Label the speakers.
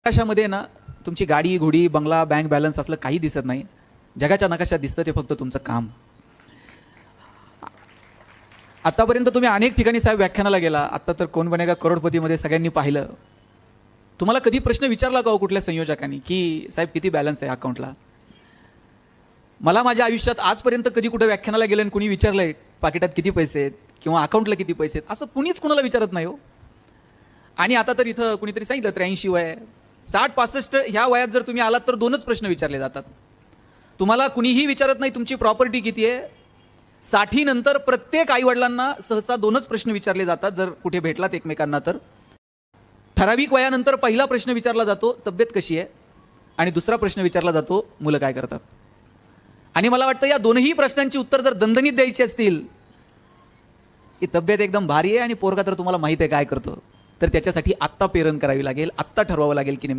Speaker 1: आकाशामध्ये ना तुमची गाडी घोडी बंगला बँक बॅलन्स असलं काही दिसत नाही. जगाच्या नकाशात दिसतं ते फक्त तुमचं काम. आतापर्यंत तुम्ही अनेक ठिकाणी साहेब व्याख्यानाला गेला. आता तर कोण बनेगा करोडपतीमध्ये सगळ्यांनी पाहिलं. तुम्हाला कधी प्रश्न विचारला का हो कुठल्या संयोजकांनी की साहेब किती बॅलन्स आहे अकाउंटला? मला माझ्या आयुष्यात आजपर्यंत कधी कुठे व्याख्यानाला गेलं आणि कुणी विचारलंय पाकिटात किती पैसे आहेत किंवा अकाउंटला किती पैसे आहेत असं कुणीच कुणाला विचारत नाही हो. आणि आता तर इथं कुणीतरी सांगितलं 83 वय 60-65 ह्या वयात जर तुम्ही आलात तर दोनच प्रश्न विचारले जातात. तुम्हाला कुणीही विचारत नाही तुमची प्रॉपर्टी किती आहे. 60 नंतर प्रत्येक आईवडिलांना सहसा दोनच प्रश्न विचारले जातात जर कुठे भेटलात एकमेकांना तर. ठराविक वयानंतर पहिला प्रश्न विचारला जातो तब्येत कशी आहे आणि दुसरा प्रश्न विचारला जातो मुलं काय करतात. आणि मला वाटतं या दोनही प्रश्नांची उत्तर जर दणदणीत द्यायची असतील की तब्येत एकदम भारी आहे आणि पोरगा तर तुम्हाला माहिती आहे काय करतो तर त्याच्यासाठी आत्ता पेरण करावी लागेल. आत्ता ठरवावं लागेल की